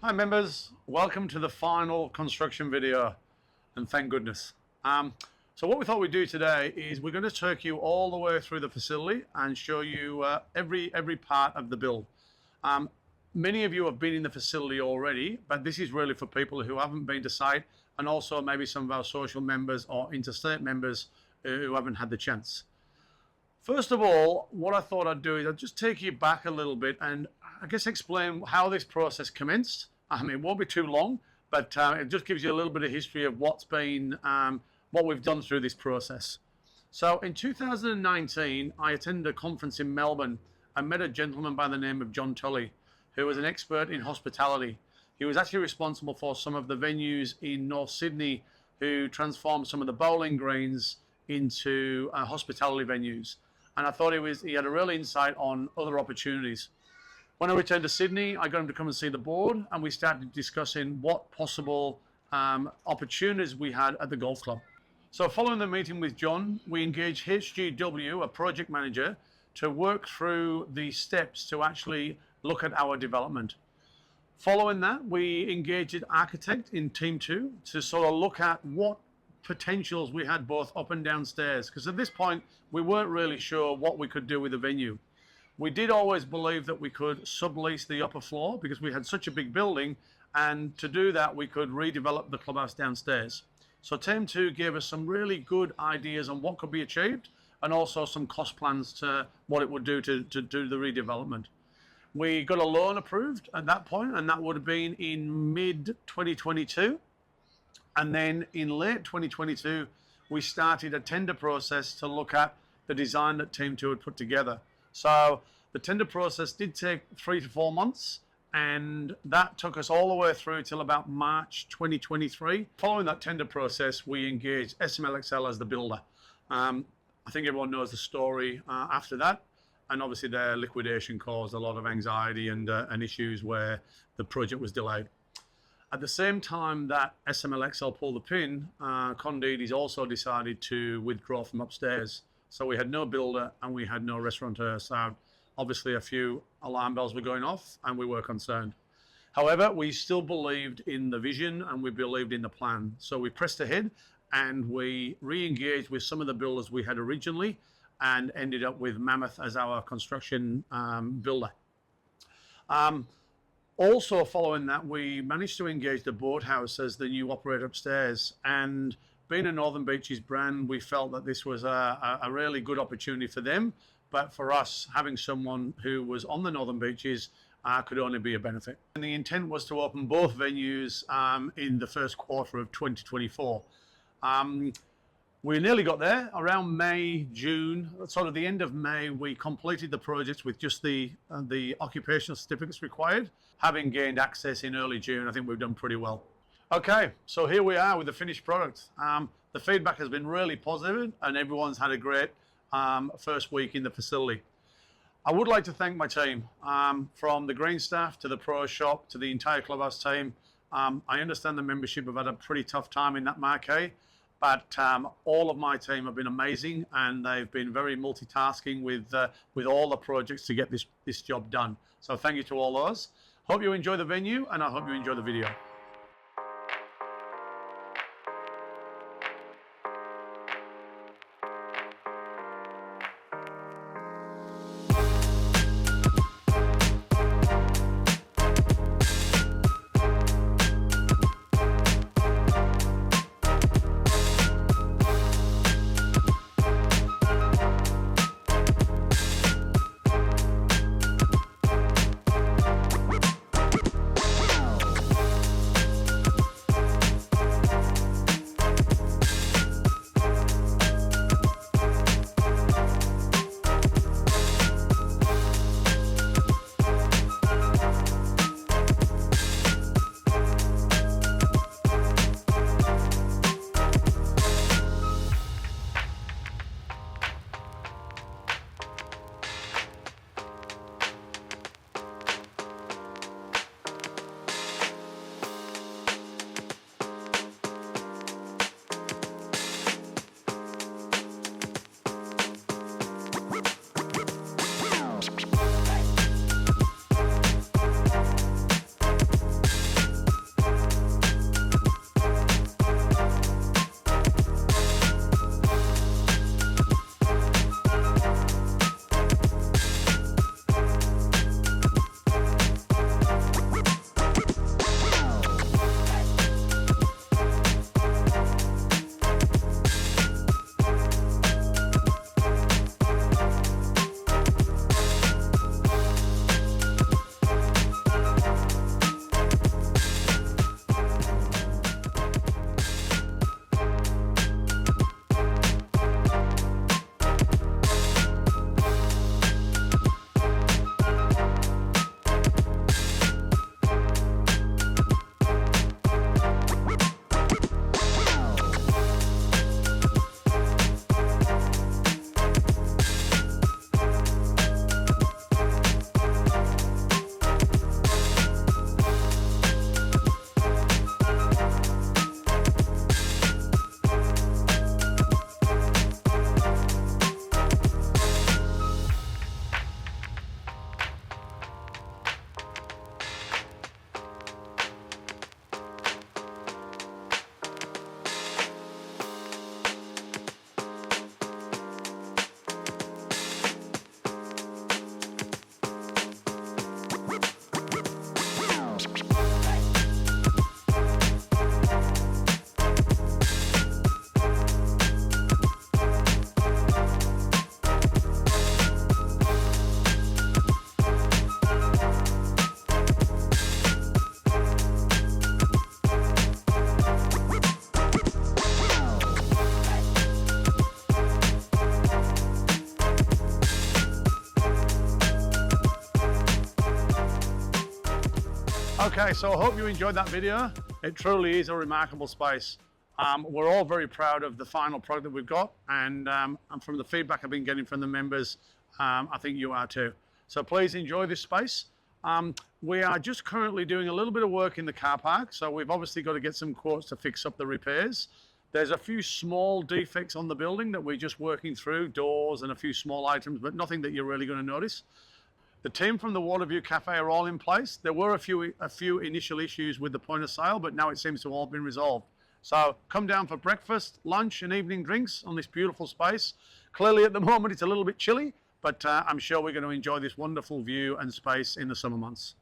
Hi members, welcome to the final construction video, and thank goodness. So what we thought we'd do today is we're going to take you all the way through the facility and show you every part of the build. Many of you have been in the facility already, but this is really for people who haven't been to site, and also maybe some of our social members or interstate members who haven't had the chance. First of all, what I thought I'd do is I'd just take you back a little bit and I guess explain how this process commenced. I mean, it won't be too long, but it just gives you a little bit of history of what's been, what we've done through this process. So in 2019, I attended a conference in Melbourne. I met a gentleman by the name of John Tully, who was an expert in hospitality. He was actually responsible for some of the venues in North Sydney who transformed some of the bowling greens into hospitality venues. And I thought he had a real insight on other opportunities. When I returned to Sydney, I got him to come and see the board, and we started discussing what possible opportunities we had at the golf club. So following the meeting with John, we engaged HGW, a project manager, to work through the steps to actually look at our development. Following that, we engaged an architect in Team 2 to sort of look at what potentials we had both up and downstairs, because at this point we weren't really sure what we could do with the venue. We did always believe that we could sublease the upper floor because we had such a big building, and to do that we could redevelop the clubhouse downstairs. So Team 2 gave us some really good ideas on what could be achieved, and also some cost plans to what it would do to do the redevelopment. We got a loan approved at that point, and that would have been in mid-2022. And then in late 2022, we started a tender process to look at the design that Team 2 had put together. So the tender process did take 3 to 4 months, and that took us all the way through till about March 2023. Following that tender process, we engaged SMLXL as the builder. I think everyone knows the story after that, and obviously their liquidation caused a lot of anxiety and issues where the project was delayed. At the same time that SMLXL pulled the pin, Condidi's also decided to withdraw from upstairs. So we had no builder and we had no restaurateur. So obviously a few alarm bells were going off and we were concerned. However, we still believed in the vision and we believed in the plan. So we pressed ahead and we re-engaged with some of the builders we had originally and ended up with Mammoth as our construction builder. Also following that, we managed to engage the Boathouse as the new operator upstairs, and being a Northern Beaches brand, we felt that this was a really good opportunity for them, but for us, having someone who was on the Northern Beaches could only be a benefit. And the intent was to open both venues in the first quarter of 2024. We nearly got there. Around May, June, sort of the end of May, we completed the projects with just the occupational certificates required. Having gained access in early June, I think we've done pretty well. Okay, so here we are with the finished product. The feedback has been really positive and everyone's had a great first week in the facility. I would like to thank my team, from the green staff to the pro shop to the entire clubhouse team. I understand the membership have had a pretty tough time in that marquee, but all of my team have been amazing and they've been very multitasking with all the projects to get this job done. So thank you to all those. Hope you enjoy the venue and I hope you enjoy the video. Okay, so I hope you enjoyed that video. It truly is a remarkable space. We're all very proud of the final product that we've got, and from the feedback I've been getting from the members, I think you are too. So please enjoy this space. We are just currently doing a little bit of work in the car park, so we've obviously got to get some quotes to fix up the repairs. There's a few small defects on the building that we're just working through, doors and a few small items, but nothing that you're really going to notice. The team from the Waterview Cafe are all in place. There were a few initial issues with the point of sale, but now it seems to have all been resolved. So come down for breakfast, lunch and evening drinks on this beautiful space. Clearly at the moment it's a little bit chilly, but I'm sure we're going to enjoy this wonderful view and space in the summer months.